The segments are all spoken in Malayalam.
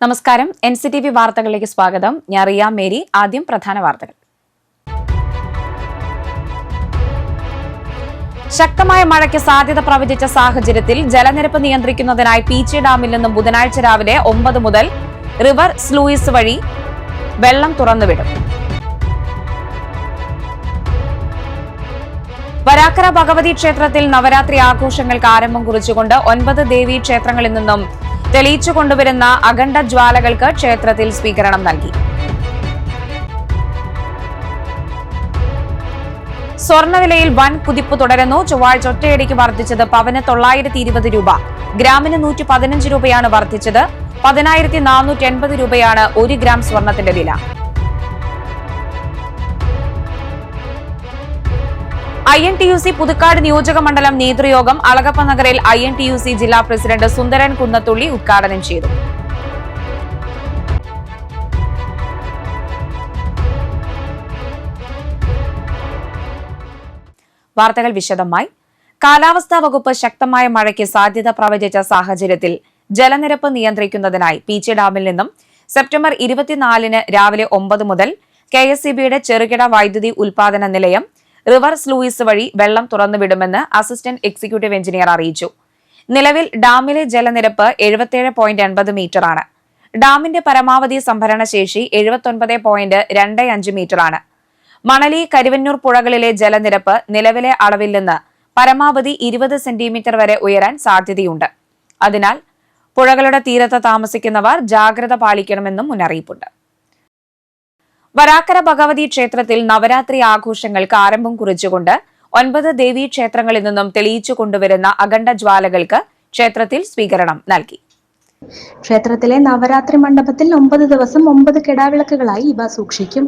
നമസ്കാരം. NCTV വാർത്തകളിലേക്ക് സ്വാഗതം. ഞാൻ റിയ മേരി. ആദ്യം പ്രധാന വാർത്തകൾ. ശക്തമായ മഴയ്ക്ക് സാധ്യത പ്രവചിച്ച സാഹചര്യത്തിൽ ജലനിരപ്പ് നിയന്ത്രിക്കുന്നതിനായി പീച്ചി ഡാമിൽ നിന്നും ബുധനാഴ്ച രാവിലെ 9 മുതൽ റിവർ സ്ലൂയിസ് വഴി വെള്ളം തുറന്നുവിടും. വരാക്കര ഭഗവതി ക്ഷേത്രത്തിൽ നവരാത്രി ആഘോഷങ്ങൾക്ക് ആരംഭം കുറിച്ചുകൊണ്ട് 9 ദേവീ ക്ഷേത്രങ്ങളിൽ നിന്നും തെളിയിച്ചു കൊണ്ടുവരുന്ന അഖണ്ഡ ജ്വാലകൾക്ക് ക്ഷേത്രത്തിൽ സ്വീകരണം നൽകി. സ്വർണ്ണവിലയിൽ വൻ കുതിപ്പ് തുടരുന്നു. ചൊവ്വാഴ്ച ഒറ്റയടിക്ക് വർദ്ധിച്ചത് പവന് 920 രൂപ, ഗ്രാമിന് 115 രൂപയാണ് വർദ്ധിച്ചത്. 10,480 രൂപയാണ് 1 ഗ്രാം സ്വർണത്തിന്റെ വില. INTUC പുതുക്കാട് നിയോജക മണ്ഡലം നേതൃയോഗം അളഗപ്പ നഗറിൽ INTUC ജില്ലാ പ്രസിഡന്റ് സുന്ദരൻ കുന്നത്തുള്ളി ഉദ്ഘാടനം ചെയ്തു. വാർത്തകൾ വിശദമായി. കാലാവസ്ഥാ വകുപ്പ് ശക്തമായ മഴയ്ക്ക് സാധ്യത പ്രവചിച്ച സാഹചര്യത്തിൽ ജലനിരപ്പ് നിയന്ത്രിക്കുന്നതിനായി പീച്ചി ഡാമിൽ നിന്നും സെപ്റ്റംബർ 24 രാവിലെ 9 മുതൽ KSEBയുടെ ചെറുകിട വൈദ്യുതി ഉൽപാദന നിലയം റിവർ സ്ലൂയിസ് വഴി വെള്ളം തുറന്നുവിടുമെന്ന് അസിസ്റ്റന്റ് എക്സിക്യൂട്ടീവ് എഞ്ചിനീയർ അറിയിച്ചു. നിലവിൽ ഡാമിലെ ജലനിരപ്പ് 77.80 മീറ്ററാണ്. ഡാമിന്റെ പരമാവധി സംഭരണ ശേഷി 79.25 മീറ്ററാണ്. മണലി, കരുവന്നൂർ പുഴകളിലെ ജലനിരപ്പ് നിലവിലെ അളവിൽ നിന്ന് പരമാവധി 20 സെന്റിമീറ്റർ വരെ ഉയരാൻ സാധ്യതയുണ്ട്. അതിനാൽ പുഴകളുടെ തീരത്ത് താമസിക്കുന്നവർ ജാഗ്രത പാലിക്കണമെന്നും മുന്നറിയിപ്പുണ്ട്. വരാക്കര ഭഗവതി ക്ഷേത്രത്തിൽ നവരാത്രി ആഘോഷങ്ങൾക്ക് ആരംഭം കുറിച്ചുകൊണ്ട് 9 ദേവീ ക്ഷേത്രങ്ങളിൽ നിന്നും തെളിയിച്ചു കൊണ്ടുവരുന്ന അഖണ്ഡ ജ്വാലകൾക്ക് ക്ഷേത്രത്തിൽ സ്വീകരണം നൽകി. ക്ഷേത്രത്തിലെ നവരാത്രി മണ്ഡപത്തിൽ 9 ദിവസം 9 കിടാവിളക്കുകളായി ഇവ സൂക്ഷിക്കും.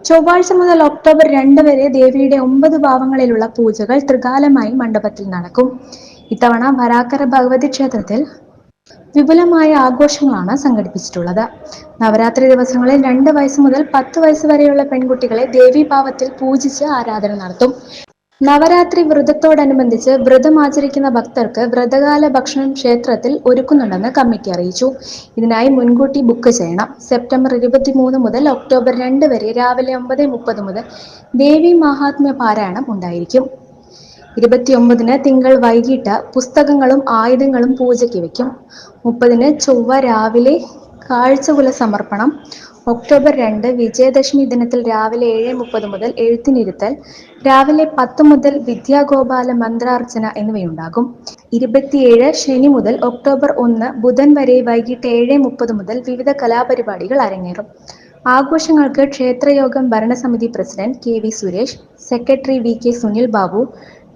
ചൊവ്വാഴ്ച മുതൽ ഒക്ടോബർ 2 വരെ ദേവിയുടെ 9 ഭാവങ്ങളിലുള്ള പൂജകൾ ത്രികാലമായി മണ്ഡപത്തിൽ നടക്കും. ഇത്തവണ വരാക്കര ഭഗവതി ക്ഷേത്രത്തിൽ വിപുലമായ ആഘോഷങ്ങളാണ് സംഘടിപ്പിച്ചിട്ടുള്ളത്. നവരാത്രി ദിവസങ്ങളിൽ 2 വയസ്സ് മുതൽ 10 വയസ്സ് വരെയുള്ള പെൺകുട്ടികളെ ദേവീഭാവത്തിൽ പൂജിച്ച് ആരാധന നടത്തും. നവരാത്രി വ്രതത്തോടനുബന്ധിച്ച് വ്രതം ആചരിക്കുന്ന ഭക്തർക്ക് വ്രതകാല ഭക്ഷണം ക്ഷേത്രത്തിൽ ഒരുക്കുന്നുണ്ടെന്ന് കമ്മിറ്റി അറിയിച്ചു. ഇതിനായി മുൻകൂട്ടി ബുക്ക് ചെയ്യണം. സെപ്റ്റംബർ 23 മുതൽ ഒക്ടോബർ 2 വരെ രാവിലെ 9:30 മുതൽ ദേവി മഹാത്മ്യ പാരായണം ഉണ്ടായിരിക്കും. 29 തിങ്കൾ വൈകിട്ട് പുസ്തകങ്ങളും ആയുധങ്ങളും പൂജയ്ക്ക് വയ്ക്കും. 30 ചൊവ്വ രാവിലെ കാഴ്ചകുല സമർപ്പണം. ഒക്ടോബർ 2 വിജയദശമി ദിനത്തിൽ രാവിലെ 7:30 മുതൽ എഴുത്തിനിരുത്തൽ, രാവിലെ 10 മുതൽ വിദ്യാഗോപാല മന്ത്രാർച്ചന എന്നിവയുണ്ടാകും. 27 ശനി മുതൽ ഒക്ടോബർ 1 ബുധൻ വരെ വൈകിട്ട് 7:30 മുതൽ വിവിധ കലാപരിപാടികൾ അരങ്ങേറും. ആഘോഷങ്ങൾക്ക് ക്ഷേത്രയോഗം ഭരണസമിതി president KV Suresh, secretary VK Sunil Babu,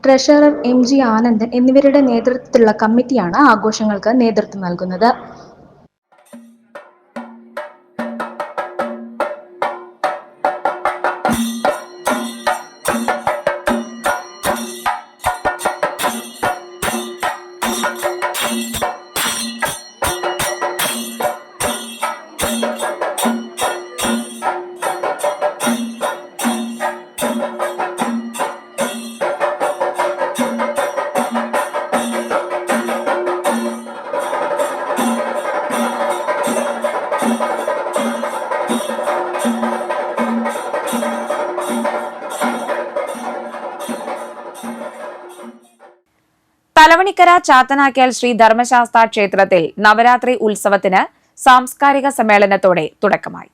treasurer MG Anandan എന്നിവരുടെ നേതൃത്വത്തിലുള്ള കമ്മിറ്റിയാണ് ആഘോഷങ്ങൾക്ക് നേതൃത്വം നൽകുന്നത്. തലവണിക്കര ചാത്തനായ്ക്കൽ ശ്രീ ധർമ്മശാസ്ത്ര ക്ഷേത്രത്തിൽ നവരാത്രി ഉത്സവത്തിന് സാംസ്കാരിക സമ്മേളനത്തോടെ തുടക്കമായി.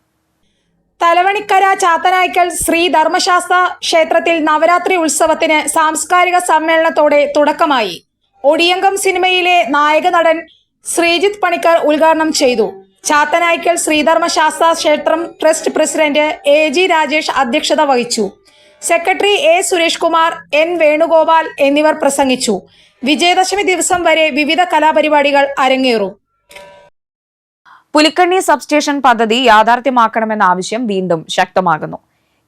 തലവണിക്കര ചാത്തനായ്ക്കൽ ശ്രീ ധർമ്മശാസ്ത്ര ക്ഷേത്രത്തിൽ നവരാത്രി ഉത്സവത്തിന് സാംസ്കാരിക സമ്മേളനത്തോടെ തുടക്കമായി. ഒടിയങ്കം സിനിമയിലെ നായക നടൻ ശ്രീജിത്ത് പണിക്കർ ഉദ്ഘാടനം ചെയ്തു. ചാത്തനായ്ക്കൽ ശ്രീധർമ്മശാസ്ത്ര ക്ഷേത്രം ട്രസ്റ്റ് പ്രസിഡന്റ് AG രാജേഷ് അധ്യക്ഷത വഹിച്ചു. Secretary A Suresh Kumar, N Venugopal എന്നിവർ പ്രസംഗിച്ചു. വിജയദശമി ദിവസം വരെ വിവിധ കലാപരിപാടികൾ അരങ്ങേറും. പുലിക്കണ്ണി സബ്സ്റ്റേഷൻ പദ്ധതി യാഥാർത്ഥ്യമാക്കണമെന്ന ആവശ്യം വീണ്ടും ശക്തമാകുന്നു.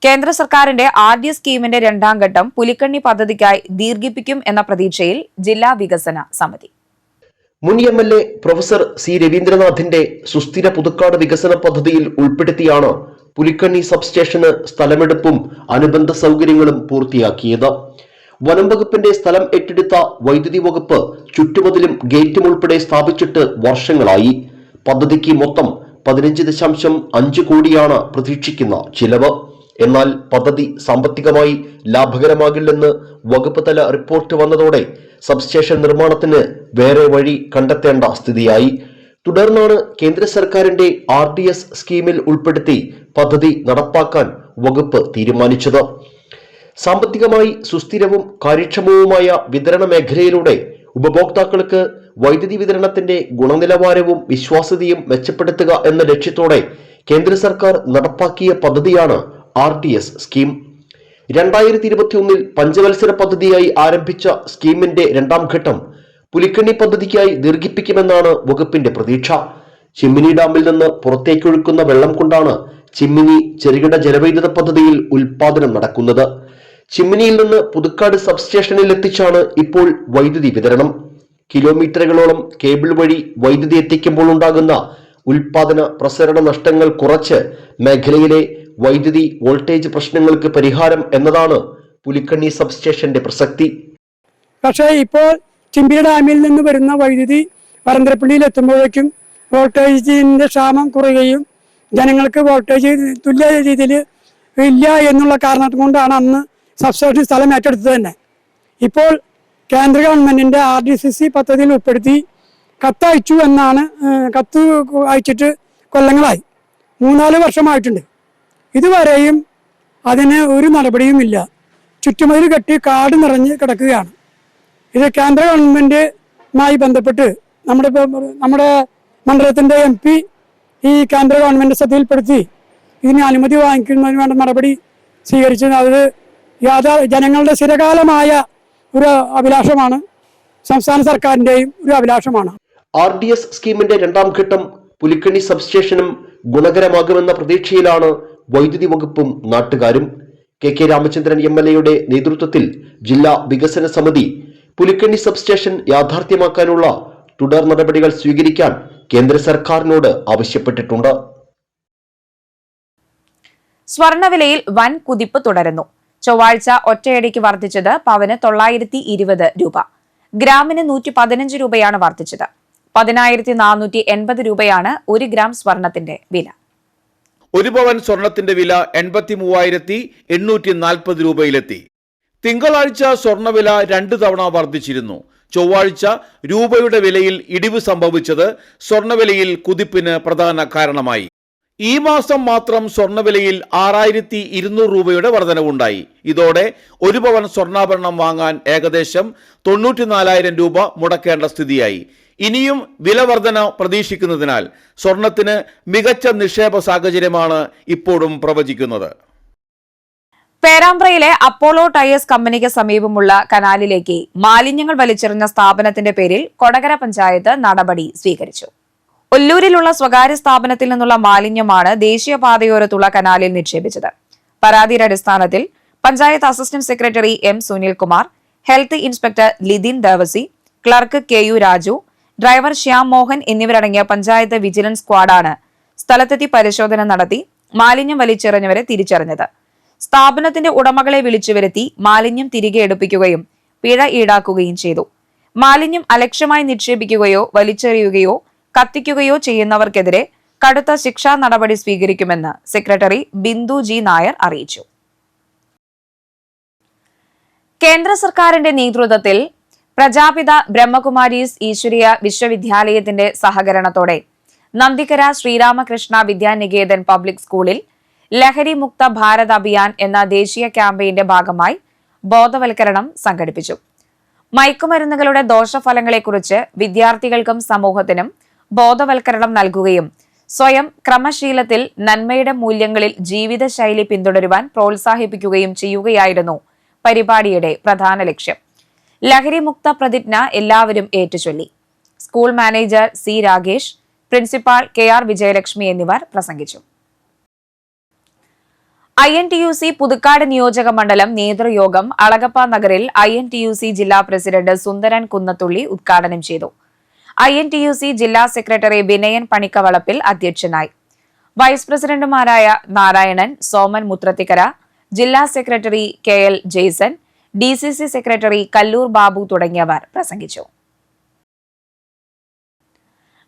കേന്ദ്ര സർക്കാരിന്റെ ആദ്യ സ്കീമിന്റെ 2ാം ഘട്ടം പുലിക്കണ്ണി പദ്ധതിക്കായി ദീർഘിപ്പിക്കും എന്ന പ്രതീക്ഷയിൽ ജില്ലാ വികസന സമിതി. മുൻ MLA പ്രൊഫസർ C രവീന്ദ്രനാഥിന്റെ സുസ്ഥിര പുതുക്കാട് വികസന പദ്ധതിയിൽ ഉൾപ്പെടുത്തിയാണ് പുലിക്കണ്ണി സബ്സ്റ്റേഷന് സ്ഥലമെടുപ്പും അനുബന്ധ സൗകര്യങ്ങളും പൂർത്തിയാക്കിയത്. വനം വകുപ്പിന്റെ സ്ഥലം ഏറ്റെടുത്ത വൈദ്യുതി വകുപ്പ് ചുറ്റുമതിലും ഗേറ്റും ഉൾപ്പെടെ സ്ഥാപിച്ചിട്ട് വർഷങ്ങളായി. പദ്ധതിക്ക് മൊത്തം 15.5 കോടിയാണ് പ്രതീക്ഷിക്കുന്ന ചിലവ്. എന്നാൽ പദ്ധതി സാമ്പത്തികമായി ലാഭകരമാകില്ലെന്ന് വകുപ്പ് തല റിപ്പോർട്ട് വന്നതോടെ സബ്സ്റ്റേഷൻ നിർമ്മാണത്തിന് വേറെ വഴി കണ്ടെത്തേണ്ട സ്ഥിതിയായി. തുടർന്നാണ് കേന്ദ്ര സർക്കാരിന്റെ RDS സ്കീമിൽ ഉൾപ്പെടുത്തി പദ്ധതി നടപ്പാക്കാൻ വകുപ്പ് തീരുമാനിച്ചത്. സാമ്പത്തികമായി സുസ്ഥിരവും കാര്യക്ഷമവുമായ വിതരണ മേഖലയിലൂടെ ഉപഭോക്താക്കൾക്ക് വൈദ്യുതി വിതരണത്തിന്റെ ഗുണനിലവാരവും വിശ്വാസ്യതയും മെച്ചപ്പെടുത്തുക എന്ന ലക്ഷ്യത്തോടെ കേന്ദ്ര സർക്കാർ നടപ്പാക്കിയ പദ്ധതിയാണ് RDS സ്കീം. 2021 പഞ്ചവത്സര പദ്ധതിയായി ആരംഭിച്ച സ്കീമിന്റെ രണ്ടാം ഘട്ടം പുലിക്കണ്ണി പദ്ധതിക്കായി ദീർഘിപ്പിക്കുമെന്നാണ് വകുപ്പിന്റെ പ്രതീക്ഷ. ചിമ്മിനി ഡാമിൽ നിന്ന് പുറത്തേക്കൊഴുക്കുന്ന വെള്ളം കൊണ്ടാണ് ചിമ്മിനി ചെറുകിട ജലവൈദ്യുത പദ്ധതിയിൽ ഉൽപാദനം നടക്കുന്നത്. ചിമ്മിനിയിൽ നിന്ന് പുതുക്കാട് സബ്സ്റ്റേഷനിൽ എത്തിച്ചാണ് ഇപ്പോൾ വൈദ്യുതി വിതരണം. കിലോമീറ്ററുകളോളം കേബിൾ വഴി വൈദ്യുതി എത്തിക്കുമ്പോൾ ഉണ്ടാകുന്ന ഉൽപാദന പ്രസരണ നഷ്ടങ്ങൾ കുറച്ച് മേഖലയിലെ വൈദ്യുതി വോൾട്ടേജ് പ്രശ്നങ്ങൾക്ക് പരിഹാരം എന്നതാണ് പുലിക്കണ്ണി സബ്സ്റ്റേഷന്റെ പ്രസക്തി. പക്ഷേ ഇപ്പോൾ ചിമ്മിനി ഡാമിൽ നിന്ന് വരുന്ന വൈദ്യുതി വരന്തരപ്പള്ളിയിൽ എത്തുമ്പോഴേക്കും വോൾട്ടേജിന്റെ ക്ഷാമം കുറയുകയും ജനങ്ങൾക്ക് വോൾട്ടേജ് തുല്യ രീതിയിൽ ഇല്ല എന്നുള്ള കാരണത്തിൽ കൊണ്ടാണ് അന്ന് സബ്സ്റ്റേഷൻ സ്ഥലം ഏറ്റെടുത്തത് തന്നെ. ഇപ്പോൾ കേന്ദ്ര ഗവൺമെന്റിന്റെ RDSC പദ്ധതിയിൽ ഉൾപ്പെടുത്തി കത്തയച്ചു എന്നാണ്. കത്ത് അയച്ചിട്ട് കൊല്ലങ്ങളായി, 3-4 വർഷമായിട്ടുണ്ട്. ഇതുവരെയും അതിന് ഒരു നടപടിയുമില്ല. ചുറ്റുമതിൽ കെട്ടി കാട് നിറഞ്ഞ് കിടക്കുകയാണ്. ഇത് കേന്ദ്ര ഗവൺമെന്റുമായി ബന്ധപ്പെട്ട് നമ്മുടെ മണ്ഡലത്തിന്റെ MP ഈ കേന്ദ്ര ഗവൺമെന്റ് ശ്രദ്ധയിൽപ്പെടുത്തി ഇതിന് അനുമതി വാങ്ങിക്കുന്നതിന് വേണ്ട നടപടി സ്വീകരിച്ചത് അത് ജനങ്ങളുടെ സ്ഥിരകാലമായ ഒരു അഭിലാഷമാണ്, സംസ്ഥാന സർക്കാരിന്റെയും ഒരു അഭിലാഷമാണ്. RDS സ്കീമിന്റെ രണ്ടാം ഘട്ടം പുലിക്കണ്ണി സബ്സ്റ്റേഷനും ഗുണകരമാകുമെന്ന പ്രതീക്ഷയിലാണ് വൈദ്യുതി വകുപ്പും നാട്ടുകാരും. KK രാമചന്ദ്രൻ MLA നേതൃത്വത്തിൽ ജില്ലാ വികസന സമിതി പുലിക്കണ്ണി സബ്സ്റ്റേഷൻ യാഥാർത്ഥ്യമാക്കാനുള്ള തുടർ നടപടികൾ സ്വീകരിക്കാൻ കേന്ദ്ര സർക്കാരിനോട് ആവശ്യപ്പെട്ടിട്ടുണ്ട്. സ്വർണവിലയിൽ വൻ കുതിപ്പ് തുടരുന്നു. ചൊവ്വാഴ്ച ഒറ്റയടിക്ക് വർദ്ധിച്ചത് പവന് 920 രൂപ, ഗ്രാമിന് 115 രൂപയാണ് വർദ്ധിച്ചത്. 10,480 രൂപയാണ് 1 ഗ്രാം സ്വർണത്തിന്റെ വില. 1 പവൻ സ്വർണത്തിന്റെ വില 83,840 രൂപയിലെത്തി. തിങ്കളാഴ്ച സ്വർണവില 2 തവണ വർദ്ധിച്ചിരുന്നു. ചൊവ്വാഴ്ച രൂപയുടെ വിലയിൽ ഇടിവ് സംഭവിച്ചത് സ്വർണവിലയിൽ കുതിപ്പിന് പ്രധാന കാരണമായി. ഈ മാസം മാത്രം സ്വർണവിലയിൽ 6,200 രൂപയുടെ വർധനവുണ്ടായി. ഇതോടെ 1 പവൻ സ്വർണ്ണാഭരണം വാങ്ങാൻ ഏകദേശം 94,000 രൂപ മുടക്കേണ്ട സ്ഥിതിയായി. ഇനിയും വില വർധന പ്രതീക്ഷിക്കുന്നതിനാൽ സ്വർണത്തിന് മികച്ച നിക്ഷേപ സാഹചര്യമാണ് ഇപ്പോഴും പ്രവചിക്കുന്നത്. പേരാമ്പ്രയിലെ അപ്പോളോ ടയേഴ്സ് കമ്പനിക്ക് സമീപമുള്ള കനാലിലേക്ക് മാലിന്യങ്ങൾ വലിച്ചെറിഞ്ഞ സ്ഥാപനത്തിന്റെ പേരിൽ കൊടകര പഞ്ചായത്ത് നടപടി സ്വീകരിച്ചു. ഒല്ലൂരിലുള്ള സ്വകാര്യ സ്ഥാപനത്തിൽ നിന്നുള്ള മാലിന്യമാണ് ദേശീയപാതയോരത്തുള്ള കനാലിൽ നിക്ഷേപിച്ചത്. പരാതിയുടെ അടിസ്ഥാനത്തിൽ panchayat assistant secretary M. Sunilkumar, health inspector Lithin Devasi, clerk KU Raju, driver Shyam Mohan എന്നിവരടങ്ങിയ പഞ്ചായത്ത് വിജിലൻസ് സ്ക്വാഡാണ് സ്ഥലത്തെത്തി പരിശോധന നടത്തി മാലിന്യം വലിച്ചെറിഞ്ഞവരെ തിരിച്ചറിഞ്ഞത്. സ്ഥാപനത്തിന്റെ ഉടമകളെ വിളിച്ചുവരുത്തി മാലിന്യം തിരികെ എടുപ്പിക്കുകയും പിഴ ഈടാക്കുകയും ചെയ്തു. മാലിന്യം അലക്ഷ്യമായി നിക്ഷേപിക്കുകയോ വലിച്ചെറിയുകയോ കത്തിക്കുകയോ ചെയ്യുന്നവർക്കെതിരെ കടുത്ത ശിക്ഷാ നടപടി സ്വീകരിക്കുമെന്ന് സെക്രട്ടറി ബിന്ദു G. നായർ അറിയിച്ചു. കേന്ദ്ര സർക്കാരിന്റെ നേതൃത്വത്തിൽ പ്രജാപിത ബ്രഹ്മകുമാരീസ് ഈശ്വരീയ വിശ്വവിദ്യാലയത്തിന്റെ സഹകരണത്തോടെ നന്ദിക്കര ശ്രീരാമകൃഷ്ണ വിദ്യാനികേതൻ പബ്ലിക് സ്കൂളിൽ ലഹരി മുക്ത ഭാരത് അഭിയാൻ എന്ന ദേശീയ ക്യാമ്പയിന്റെ ഭാഗമായി ബോധവൽക്കരണം സംഘടിപ്പിച്ചു. മയക്കുമരുന്നുകളുടെ ദോഷഫലങ്ങളെക്കുറിച്ച് വിദ്യാർത്ഥികൾക്കും സമൂഹത്തിനും ബോധവൽക്കരണം നൽകുകയും സ്വയം ക്രമശീലത്തിൽ നന്മയുടെ മൂല്യങ്ങളിൽ ജീവിതശൈലി പിന്തുടരുവാൻ പ്രോത്സാഹിപ്പിക്കുകയും ചെയ്യുകയായിരുന്നു പരിപാടിയുടെ പ്രധാന ലക്ഷ്യം. ലഹരി മുക്ത പ്രതിജ്ഞ എല്ലാവരും ഏറ്റുചൊല്ലി. School manager C. Ragesh, principal KR Vijayalakshmi എന്നിവർ പ്രസംഗിച്ചു. INTUC പുതുക്കാട് നിയോജക മണ്ഡലം നേതൃയോഗം അളഗപ്പ നഗറിൽ INTUC ജില്ലാ പ്രസിഡന്റ് സുന്ദരൻ കുന്നത്തുള്ളി ഉദ്ഘാടനം ചെയ്തു. INTUC ജില്ലാ സെക്രട്ടറി ബിനയൻ പണിക്കവളപ്പിൽ അധ്യക്ഷനായി. വൈസ് പ്രസിഡന്റുമാരായ നാരായണൻ, സോമൻ മുത്രത്തിക്കര, ജില്ലാ secretary KL Jaison, DCC secretary Kallur Babu തുടങ്ങിയവർ പ്രസംഗിച്ചു.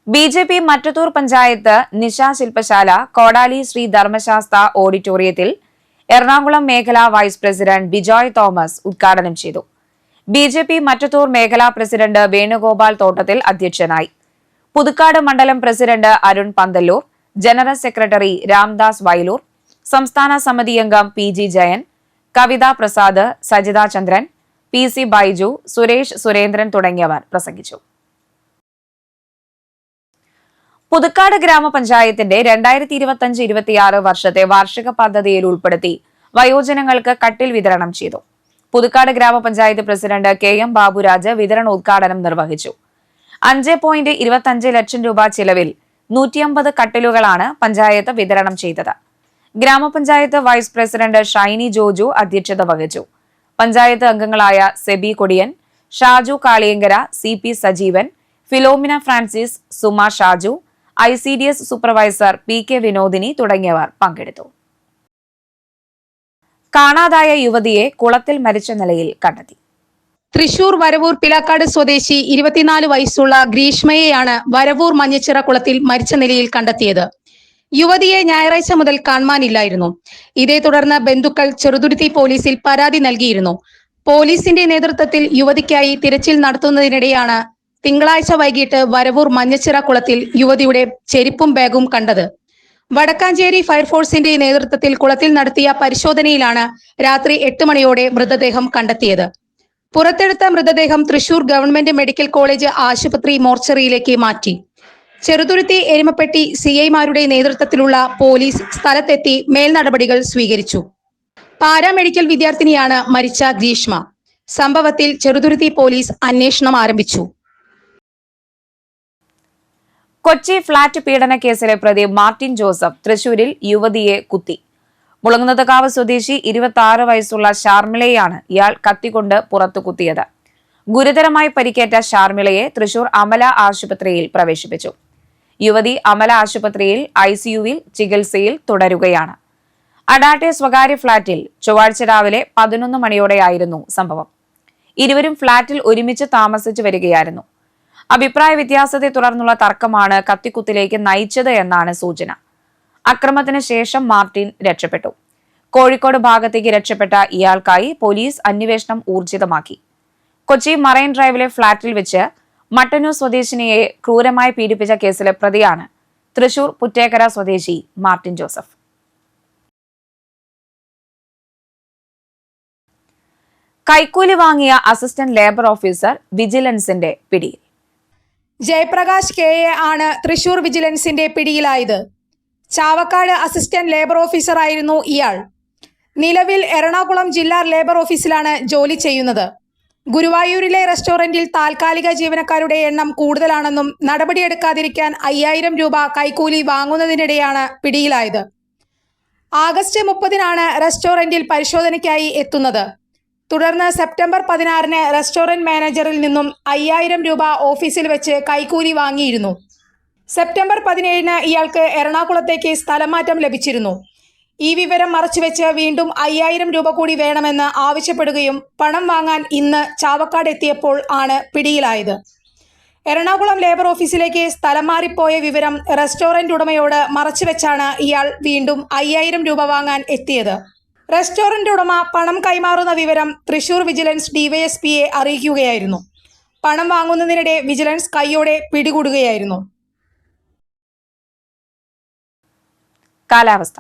BJP മറ്റത്തൂർ പഞ്ചായത്ത് നിശാ ശില്പശാല കോടാലി ശ്രീ ധർമ്മശാസ്ത്ര ഓഡിറ്റോറിയത്തിൽ എറണാകുളം മേഖലാ വൈസ് പ്രസിഡന്റ് ബിജോയ് തോമസ് ഉദ്ഘാടനം ചെയ്തു. BJP മറ്റത്തൂർ മേഖലാ പ്രസിഡന്റ് വേണുഗോപാൽ തോട്ടത്തിൽ അധ്യക്ഷനായി. പുതുക്കാട് മണ്ഡലം president Arun Panthalloor, general secretary Ramdas Vayaloor, സംസ്ഥാന സമിതി അംഗം PG ജയൻ, കവിത പ്രസാദ്, സജിത ചന്ദ്രൻ, PC ബൈജു, സുരേഷ് സുരേന്ദ്രൻ തുടങ്ങിയവർ പ്രസംഗിച്ചു. പുതുക്കാട് ഗ്രാമപഞ്ചായത്തിന്റെ 2025-26 വർഷത്തെ വാർഷിക പദ്ധതിയിൽ ഉൾപ്പെടുത്തി വയോജനങ്ങൾക്ക് കട്ടിൽ വിതരണം ചെയ്തു. പുതുക്കാട് ഗ്രാമപഞ്ചായത്ത് പ്രസിഡന്റ് KM ബാബുരാജ് വിതരണോദ്ഘാടനം നിർവഹിച്ചു. 5.25 ലക്ഷം രൂപ ചിലവിൽ 150 കട്ടിലുകളാണ് പഞ്ചായത്ത് വിതരണം ചെയ്തത്. ഗ്രാമപഞ്ചായത്ത് വൈസ് പ്രസിഡന്റ് ഷൈനി ജോജു അധ്യക്ഷത വഹിച്ചു. പഞ്ചായത്ത് അംഗങ്ങളായ Sebi Kodiyan, Shaju Kaliyankara, CP Sajeevan, Philomina Francis, Suma Shaju, ICDS supervisor PK Vinodini തുടങ്ങിയവർ പങ്കെടുത്തു. കാണാതായ യുവതിയെ കുളത്തിൽ മരിച്ച നിലയിൽ കണ്ടെത്തി. തൃശൂർ വരവൂർ പിലാക്കാട് സ്വദേശി 24 വയസ്സുള്ള ഗ്രീഷ്മയെയാണ് വരവൂർ മഞ്ഞച്ചിറ കുളത്തിൽ മരിച്ച നിലയിൽ കണ്ടെത്തിയത്. യുവതിയെ ഞായറാഴ്ച മുതൽ കാണാനില്ലായിരുന്നു. ഇതേ തുടർന്ന് ബന്ധുക്കൾ ചെറുതുരുത്തി പോലീസിൽ പരാതി നൽകിയിരുന്നു. പോലീസിന്റെ നേതൃത്വത്തിൽ യുവതിക്കായി തിരച്ചിൽ നടത്തുന്നതിനിടെയാണ് തിങ്കളാഴ്ച വൈകിട്ട് വരവൂർ മഞ്ഞച്ചിറ കുളത്തിൽ യുവതിയുടെ ചെരുപ്പും ബാഗും കണ്ടത്. വടക്കാഞ്ചേരി ഫയർഫോഴ്സിന്റെ നേതൃത്വത്തിൽ കുളത്തിൽ നടത്തിയ പരിശോധനയിലാണ് രാത്രി 8 മണിയോടെ മൃതദേഹം കണ്ടെത്തിയത്. പുറത്തെടുത്ത മൃതദേഹം തൃശൂർ ഗവൺമെന്റ് മെഡിക്കൽ കോളേജ് ആശുപത്രി മോർച്ചറിയിലേക്ക് മാറ്റി. ചെറുതുരുത്തി എരുമപ്പെട്ടി CIമാരുടെ നേതൃത്വത്തിലുള്ള പോലീസ് സ്ഥലത്തെത്തി മേൽനടപടികൾ സ്വീകരിച്ചു. പാരാമെഡിക്കൽ വിദ്യാർത്ഥിനിയാണ് മരിച്ച ഗ്രീഷ്മ. സംഭവത്തിൽ ചെറുതുരുത്തി പോലീസ് അന്വേഷണം ആരംഭിച്ചു. കൊച്ചി ഫ്ളാറ്റ് പീഡന കേസിലെ പ്രതി മാർട്ടിൻ ജോസഫ് തൃശൂരിൽ യുവതിയെ കുത്തി. മുളങ്ങുന്നതകാവ് സ്വദേശി 26 വയസ്സുള്ള ഷാർമിളയെയാണ് ഇയാൾ കത്തിക്കൊണ്ട് പുറത്തു കുത്തിയത്. ഗുരുതരമായി പരിക്കേറ്റ ഷാർമിളയെ തൃശൂർ അമല ആശുപത്രിയിൽ പ്രവേശിപ്പിച്ചു. യുവതി അമല ആശുപത്രിയിൽ ICUവിൽ ചികിത്സയിൽ തുടരുകയാണ്. അഡാട്ടെ സ്വകാര്യ ഫ്ളാറ്റിൽ ചൊവ്വാഴ്ച രാവിലെ 11 മണിയോടെയായിരുന്നു സംഭവം. ഇരുവരും ഫ്ളാറ്റിൽ ഒരുമിച്ച് താമസിച്ചു വരികയായിരുന്നു. അഭിപ്രായ വ്യത്യാസത്തെ തുടർന്നുള്ള തർക്കമാണ് കത്തിക്കുത്തിലേക്ക് നയിച്ചത് എന്നാണ് സൂചന. അക്രമത്തിന് ശേഷം മാർട്ടിൻ രക്ഷപ്പെട്ടു. കോഴിക്കോട് ഭാഗത്തേക്ക് രക്ഷപ്പെട്ട ഇയാൾക്കായി പോലീസ് അന്വേഷണം ഊർജിതമാക്കി. കൊച്ചി മറൈൻ ഡ്രൈവിലെ ഫ്ളാറ്റിൽ വെച്ച് മട്ടന്നൂർ സ്വദേശിനിയെ ക്രൂരമായി പീഡിപ്പിച്ച കേസിലെ പ്രതിയാണ് തൃശൂർ പുറ്റേക്കര സ്വദേശി മാർട്ടിൻ ജോസഫ്. കൈക്കൂലി വാങ്ങിയ അസിസ്റ്റന്റ് ലേബർ ഓഫീസർ വിജിലൻസിന്റെ പിടിയിൽ. ജയപ്രകാശ് KA ആണ് തൃശൂർ വിജിലൻസിന്റെ പിടിയിലായത്. ചാവക്കാട് അസിസ്റ്റന്റ് ലേബർ ഓഫീസറായിരുന്നു ഇയാൾ. നിലവിൽ എറണാകുളം ജില്ലാ ലേബർ ഓഫീസിലാണ് ജോലി ചെയ്യുന്നത്. ഗുരുവായൂരിലെ റെസ്റ്റോറന്റിൽ താൽക്കാലിക ജീവനക്കാരുടെ എണ്ണം കൂടുതലാണെന്നും നടപടിയെടുക്കാതിരിക്കാൻ 5000 രൂപ കൈക്കൂലി വാങ്ങുന്നതിനിടെയാണ് പിടിയിലായത്. ആഗസ്റ്റ് 30-നാണ് റെസ്റ്റോറന്റിൽ പരിശോധനയ്ക്കായി എത്തുന്നത്. തുടർന്ന് സെപ്റ്റംബർ 16-ന് റെസ്റ്റോറന്റ് മാനേജറിൽ നിന്നും 5000 രൂപ ഓഫീസിൽ വെച്ച് കൈക്കൂലി വാങ്ങിയിരുന്നു. സെപ്റ്റംബർ 17-ന് ഇയാൾക്ക് എറണാകുളത്തേക്ക് സ്ഥലമാറ്റം ലഭിച്ചിരുന്നു. ഈ വിവരം മറച്ചുവെച്ച് വീണ്ടും 5000 രൂപ കൂടി വേണമെന്ന് ആവശ്യപ്പെടുകയും പണം വാങ്ങാൻ ഇന്ന് ചാവക്കാട് എത്തിയപ്പോൾ ആണ് പിടിയിലായത്. എറണാകുളം ലേബർ ഓഫീസിലേക്ക് സ്ഥലം മാറിപ്പോയ വിവരം റെസ്റ്റോറന്റ് ഉടമയോട് മറച്ചുവെച്ചാണ് ഇയാൾ വീണ്ടും 5000 രൂപ വാങ്ങാൻ എത്തിയത്. റെസ്റ്റോറന്റ് ഉടമ പണം കൈമാറുന്ന വിവരം തൃശൂർ വിജിലൻസ് DYSPയെ അറിയിക്കുകയായിരുന്നു. പണം വാങ്ങുന്നതിനിടെ വിജിലൻസ് കൈയോടെ പിടികൂടുകയായിരുന്നു. കാലാവസ്ഥ.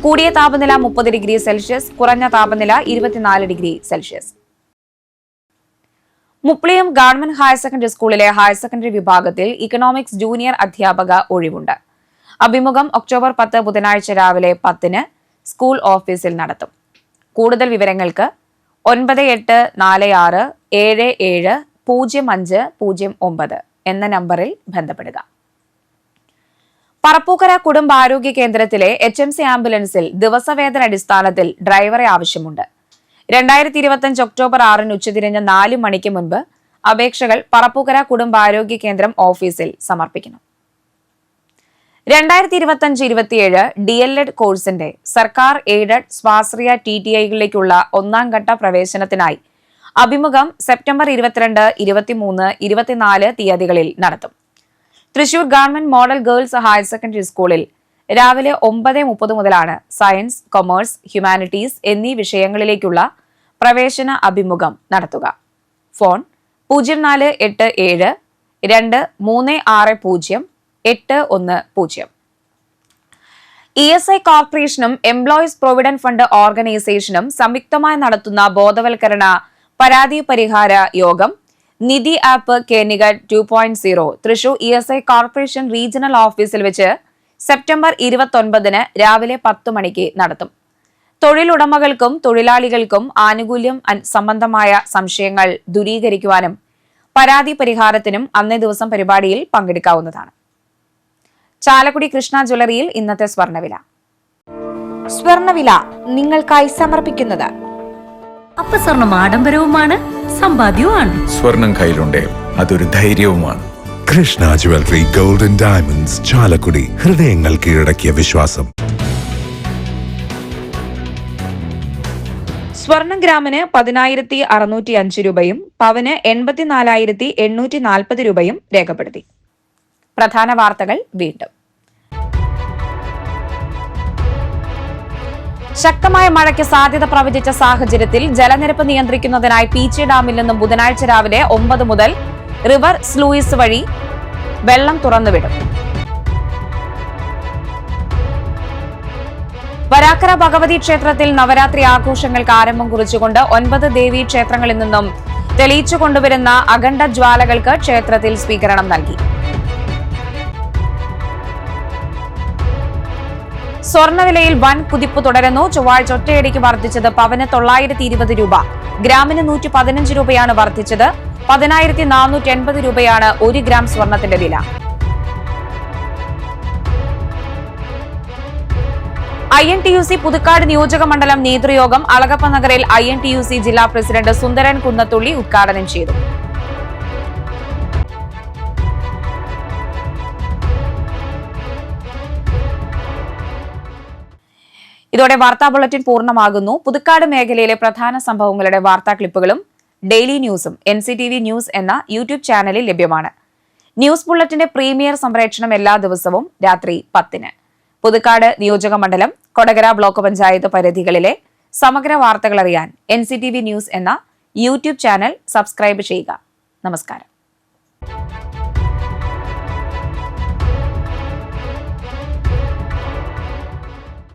കൂടിയ താപനില 30 ഡിഗ്രി സെൽഷ്യസ്, കുറഞ്ഞ താപനില 24 degree Celsius. Mupliyam government higher secondary സ്കൂളിലെ ഹയർ സെക്കൻഡറി വിഭാഗത്തിൽ ഇക്കണോമിക്സ് ജൂനിയർ അധ്യാപക ഒഴിവുണ്ട്. അഭിമുഖം ഒക്ടോബർ 10 ബുധനാഴ്ച രാവിലെ 10-ന് സ്കൂൾ ഓഫീസിൽ നടത്തും. കൂടുതൽ വിവരങ്ങൾക്ക് 9846770509 എന്ന നമ്പറിൽ ബന്ധപ്പെടുക. പറപ്പൂക്കര കുടുംബാരോഗ്യ കേന്ദ്രത്തിലെ HMC ആംബുലൻസിൽ ദിവസവേതന അടിസ്ഥാനത്തിൽ ഡ്രൈവറെ ആവശ്യമുണ്ട്. 2025 ഒക്ടോബർ 6-ന് ഉച്ചതിരിഞ്ഞ് 4 മണിക്ക് മുൻപ് അപേക്ഷകൾ പറപ്പൂക്കര കുടുംബാരോഗ്യ കേന്ദ്രം ഓഫീസിൽ സമർപ്പിക്കണം. 2025-27 DLED കോഴ്സിന്റെ സർക്കാർ എയ്ഡഡ് സ്വാശ്രയ TTIകളിലേക്കുള്ള ഒന്നാം ഘട്ട പ്രവേശനത്തിനായി അഭിമുഖം സെപ്റ്റംബർ 22, 23, 24 തീയതികളിൽ നടത്തും. Thrissur government model girls higher secondary സ്കൂളിൽ രാവിലെ 9:30 മുതലാണ് സയൻസ്, കൊമേഴ്സ്, ഹ്യൂമാനിറ്റീസ് എന്നീ വിഷയങ്ങളിലേക്കുള്ള പ്രവേശന അഭിമുഖം നടത്തുക. ഫോൺ 0487 2360 810. ESI കോർപ്പറേഷനും എംപ്ലോയീസ് പ്രൊവിഡന്റ് ഫണ്ട് ഓർഗനൈസേഷനും സംയുക്തമായി നടത്തുന്ന ബോധവൽക്കരണ പരാതി പരിഹാര യോഗം Nidhi Aap ke Nikat 2.0 Thrissur ESI corporation regional ഓഫീസിൽ വെച്ച് സെപ്റ്റംബർ 29 രാവിലെ 10 മണിക്ക് നടത്തും. തൊഴിലുടമകൾക്കും തൊഴിലാളികൾക്കും ആനുകൂല്യം സംബന്ധമായ സംശയങ്ങൾ ദൂരീകരിക്കുവാനും പരാതി പരിഹാരത്തിനും അന്നേ ദിവസം പരിപാടിയിൽ പങ്കെടുക്കാവുന്നതാണ്. ചാലക്കുടി കൃഷ്ണ ജ്വല്ലറിയിൽ ഇന്നത്തെ സ്വർണ്ണവില നിങ്ങൾക്കായി സമർപ്പിക്കുന്നത് അപ്പസ്വർണം ആഡംബരവുമാണ്, സമ്പാദ്യവുമാണ്. സ്വർണം കയ്യിലുണ്ടേ അതൊരു ധൈര്യവുമാണ്. Krishna jewellery golden diamonds, Chalakudy. ഹൃദയങ്ങൾ കീഴടക്കിയ വിശ്വാസം. സ്വർണം ഗ്രാമിന് 10,605 രൂപയും പവന് 84,840 രൂപയും രേഖപ്പെടുത്തി. പ്രധാന വാർത്തകൾ വീണ്ടും. ശക്തമായ മഴയ്ക്ക് സാധ്യത പ്രവചിച്ച സാഹചര്യത്തിൽ ജലനിരപ്പ് നിയന്ത്രിക്കുന്നതിനായി പീച്ചി ഡാമിൽ നിന്നും ബുധനാഴ്ച രാവിലെ 9 മുതൽ റിവർ സ്ലൂയിസ് വഴി വെള്ളം തുറന്നുവിടും. വരാക്കര ഭഗവതി ക്ഷേത്രത്തിൽ നവരാത്രി ആഘോഷങ്ങൾക്ക് ആരംഭം കുറിച്ചുകൊണ്ട് 9 ദേവീ ക്ഷേത്രങ്ങളിൽ നിന്നും തെളിയിച്ചു കൊണ്ടുവരുന്ന അഖണ്ഡ ജ്വാലകൾക്ക് ക്ഷേത്രത്തിൽ സ്വീകരണം നൽകി. സ്വർണ്ണവിലയിൽ വൻ കുതിപ്പ് തുടരുന്നു. ചൊവ്വാഴ്ച ഒറ്റയടിക്ക് വർദ്ധിച്ചത് പവന് 920 രൂപ, ഗ്രാമിന് 115 രൂപയാണ് വർദ്ധിച്ചത്. 10,480 രൂപയാണ് 1 ഗ്രാം സ്വർണത്തിന്റെ വില. INTUC പുതുക്കാട് നിയോജക മണ്ഡലം നേതൃയോഗം അളഗപ്പ നഗറിൽ INTUC ജില്ലാ പ്രസിഡന്റ് സുന്ദരൻ കുന്നത്തുള്ളി ഉദ്ഘാടനം ചെയ്തു. ഇതോടെ വാർത്താ ബുള്ളറ്റിൻ പൂർണ്ണമാകുന്നു. പുതുക്കാട് മേഖലയിലെ പ്രധാന സംഭവങ്ങളുടെ വാർത്താ ക്ലിപ്പുകളും ഡെയിലി ന്യൂസും NCTV ന്യൂസ് എന്ന യൂട്യൂബ് ചാനലിൽ ലഭ്യമാണ്. ന്യൂസ് ബുള്ളറ്റിന്റെ പ്രീമിയർ സംപ്രേഷണം എല്ലാ ദിവസവും രാത്രി 10-ന്. പുതുക്കാട് നിയോജക മണ്ഡലം, കൊടകര ബ്ലോക്ക് പഞ്ചായത്ത് പരിധികളിലെ സമഗ്ര വാർത്തകൾ അറിയാൻ NCTV ന്യൂസ് എന്ന യൂട്യൂബ് ചാനൽ സബ്സ്ക്രൈബ് ചെയ്യുക. നമസ്കാരം.